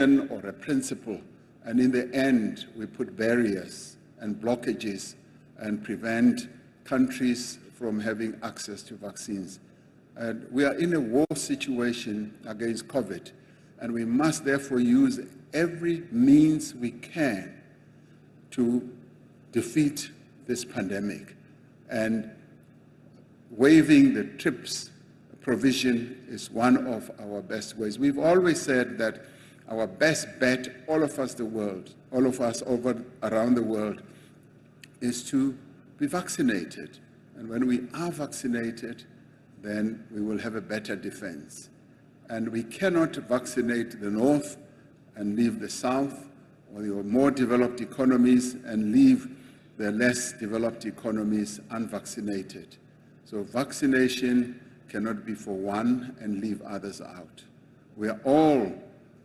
or a principle, and in the end we put barriers and blockages and prevent countries from having access to vaccines. And we are in a war situation against COVID, and we must therefore use every means we can to defeat this pandemic. And waiving the TRIPS provision is one of our best ways. We've always said that our best bet, all of us around the world, is to be vaccinated. And when we are vaccinated, then we will have a better defense. And we cannot vaccinate the North and leave the South, or the more developed economies, and leave the less developed economies unvaccinated. So vaccination cannot be for one and leave others out. We are all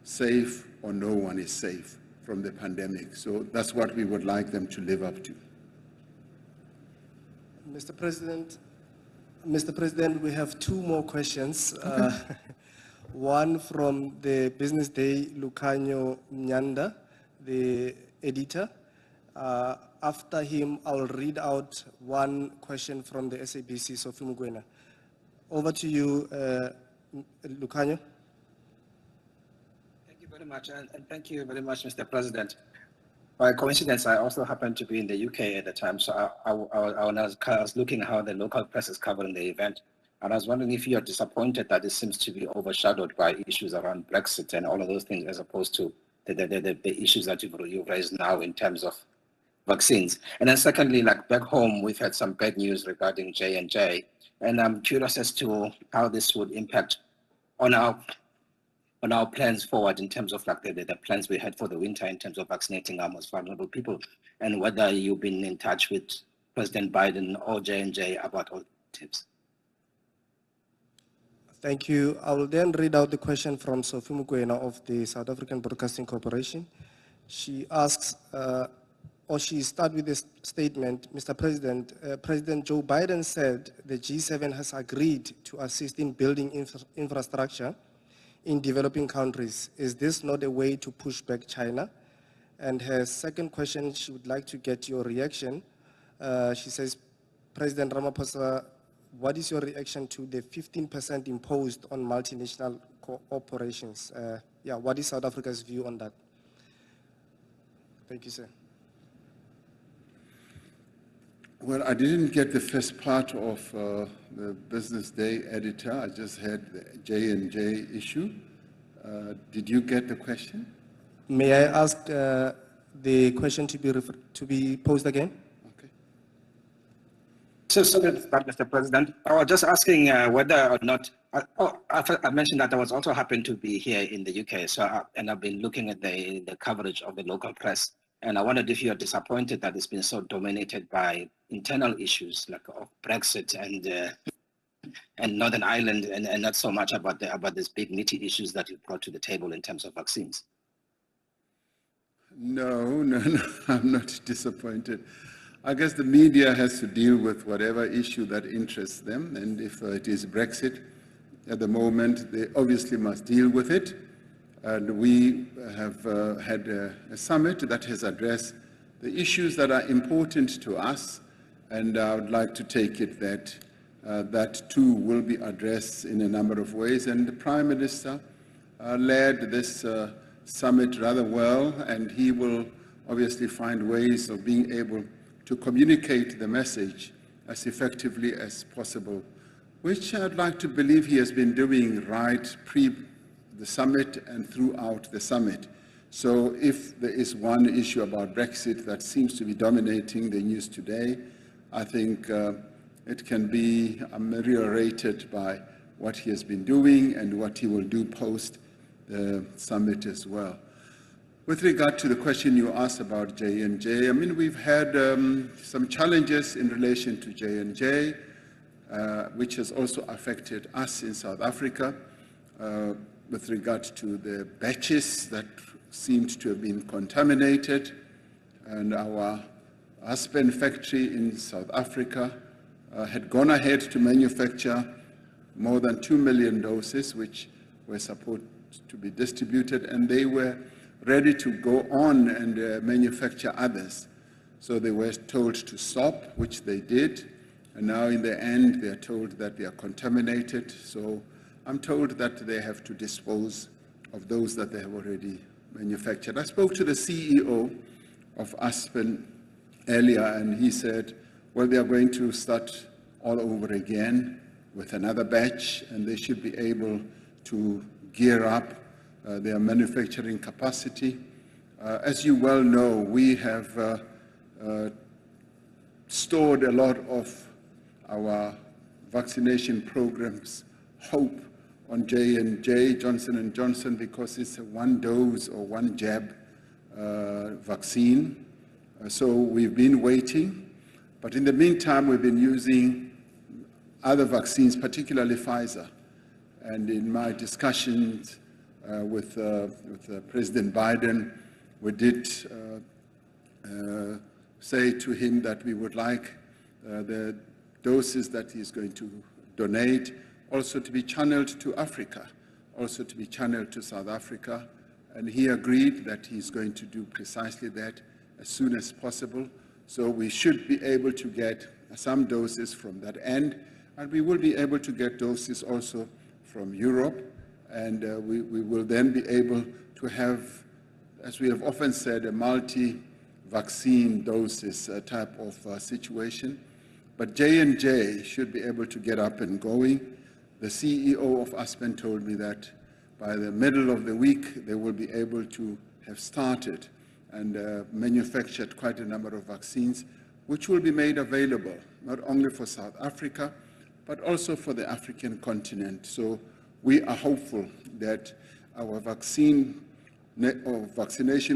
safe, or no one is safe from the pandemic. So that's what we would like them to live up to. Mr. President, we have two more questions. One from the Business Day, Lucanio Nyanda, the editor. After him, I'll read out one question from the SABC, Sophie Mugwena. Over to you, Lucanio. Thank you very much, and thank you very much, Mr. President. By coincidence, I also happened to be in the UK at the time, so I was looking how the local press is covering the event, and I was wondering if you are disappointed that it seems to be overshadowed by issues around Brexit and all of those things, as opposed to the issues that you've raised now in terms of vaccines. And then secondly, like back home, we've had some bad news regarding J&J, and I'm curious as to how this would impact on our plans forward in terms of like the plans we had for the winter in terms of vaccinating our most vulnerable people, and whether you've been in touch with President Biden or J&J about all tips. Thank you. I will then read out the question from Sophie Mukwena of the South African Broadcasting Corporation. She asks, or she starts with this statement, Mr. President, President Joe Biden said the G7 has agreed to assist in building infrastructure in developing countries. Is this not a way to push back China? And her second question, she would like to get your reaction. She says, President Ramaphosa, what is your reaction to the 15% imposed on multinational corporations? What is South Africa's view on that? Thank you, sir. Well, I didn't get the first part of the Business Day editor. I just had the J&J issue. Did you get the question? May I ask the question to be posed again? Okay. So, Mr. President, I was just asking whether or not, I mentioned that I was also happened to be here in the UK, and I've been looking at the coverage of the local press, and I wondered if you are disappointed that it's been so dominated by internal issues like of Brexit and Northern Ireland, and not so much about these big meaty issues that you brought to the table in terms of vaccines. No, I'm not disappointed. I guess the media has to deal with whatever issue that interests them, and if it is Brexit at the moment, they obviously must deal with it. And we have had a summit that has addressed the issues that are important to us, and I would like to take it that that too will be addressed in a number of ways. And the Prime Minister led this summit rather well, and he will obviously find ways of being able to communicate the message as effectively as possible, which I'd like to believe he has been doing right pre the summit and throughout the summit. So if there is one issue about Brexit that seems to be dominating the news today, I think it can be ameliorated by what he has been doing and what he will do post the summit as well. With regard to the question you asked about J&J, I mean, we've had some challenges in relation to J&J, which has also affected us in South Africa, with regard to the batches that seemed to have been contaminated. And our Aspen factory in South Africa had gone ahead to manufacture more than 2 million doses, which were supposed to be distributed, and they were ready to go on and manufacture others. So they were told to stop, which they did, and now in the end they are told that they are contaminated. So I'm told that they have to dispose of those that they have already manufactured. I spoke to the CEO of Aspen earlier, and he said, well, they are going to start all over again with another batch, and they should be able to gear up their manufacturing capacity. As you well know, we have stored a lot of our vaccination programs hope on J&J, Johnson & Johnson, because it's a one dose or one jab vaccine. So we've been waiting, but in the meantime, we've been using other vaccines, particularly Pfizer. And in my discussions with President Biden, we did say to him that we would like the doses that he's going to donate also to be channeled to Africa, also to be channeled to South Africa. And he agreed that he's going to do precisely that as soon as possible. So we should be able to get some doses from that end, and we will be able to get doses also from Europe, and we will then be able to have, as we have often said, a multi-vaccine doses type of situation. But J&J should be able to get up and going. The CEO of Aspen told me that by the middle of the week, they will be able to have started and manufactured quite a number of vaccines, which will be made available not only for South Africa, but also for the African continent. So we are hopeful that our vaccination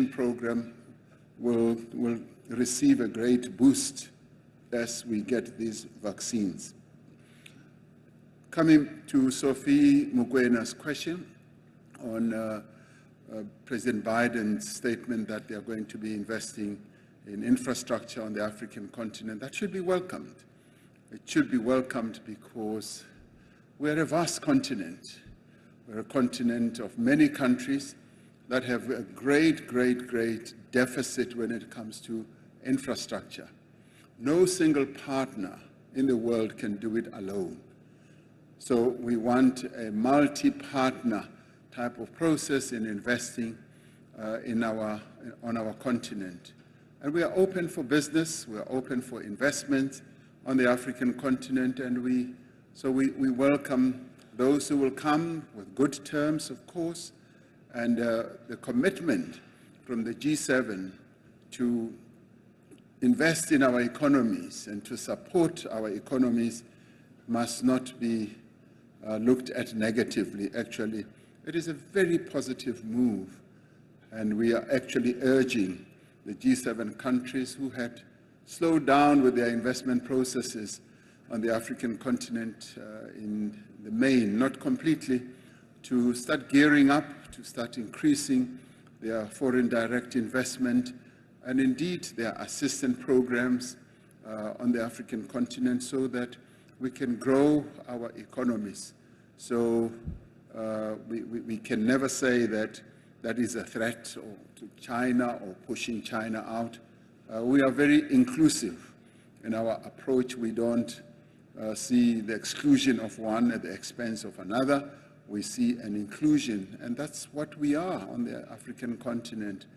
program will receive a great boost as we get these vaccines. Coming to Sophie Mugwena's question on President Biden's statement that they are going to be investing in infrastructure on the African continent, that should be welcomed. It should be welcomed because we're a vast continent. We're a continent of many countries that have a great deficit when it comes to infrastructure. No single partner in the world can do it alone. So we want a multi-partner type of process in investing on our continent. And we are open for business, we are open for investment on the African continent, and we welcome those who will come with good terms, of course, and the commitment from the G7 to invest in our economies and to support our economies must not be looked at negatively. Actually, it is a very positive move, and we are actually urging the G7 countries who had slowed down with their investment processes on the African continent in the main, not completely, to start gearing up, to start increasing their foreign direct investment, and indeed their assistance programs on the African continent so that we can grow our economies. So we can never say that that is a threat to China or pushing China out. We are very inclusive in our approach. We don't see the exclusion of one at the expense of another. We see an inclusion, and that's what we are on the African continent,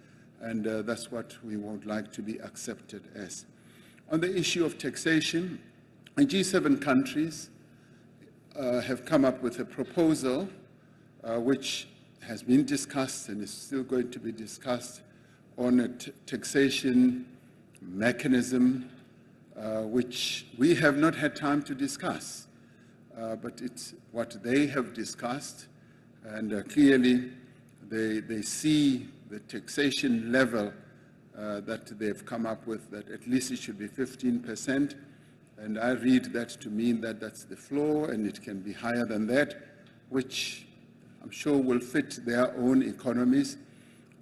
and that's what we would like to be accepted as. On the issue of taxation, the G7 countries have come up with a proposal which has been discussed and is still going to be discussed on a taxation mechanism which we have not had time to discuss. But it's what they have discussed, and clearly they see the taxation level that they've come up with, that at least it should be 15%, and I read that to mean that that's the floor and it can be higher than that, which I'm sure will fit their own economies.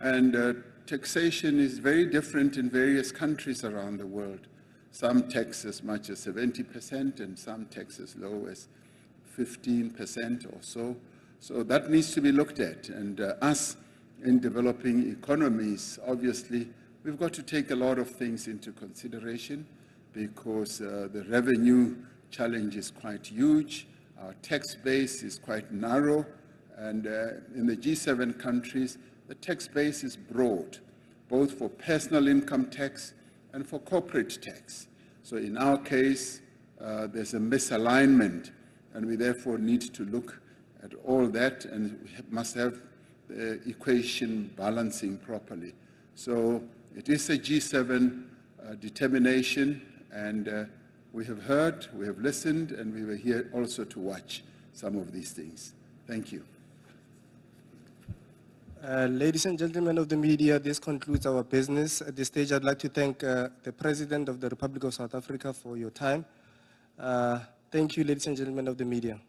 And taxation is very different in various countries around the world. Some tax as much as 70% and some tax as low as 15% or so. So that needs to be looked at. And us in developing economies, obviously, we've got to take a lot of things into consideration because the revenue challenge is quite huge. Our tax base is quite narrow. And in the G7 countries, the tax base is broad, both for personal income tax and for corporate tax. So in our case, there's a misalignment, and we therefore need to look at all that, and we must have the equation balancing properly. So it is a G7 determination, and we have heard, we have listened, and we were here also to watch some of these things. Thank you. Ladies and gentlemen of the media, this concludes our business. At this stage, I'd like to thank the President of the Republic of South Africa for your time. Thank you, ladies and gentlemen of the media.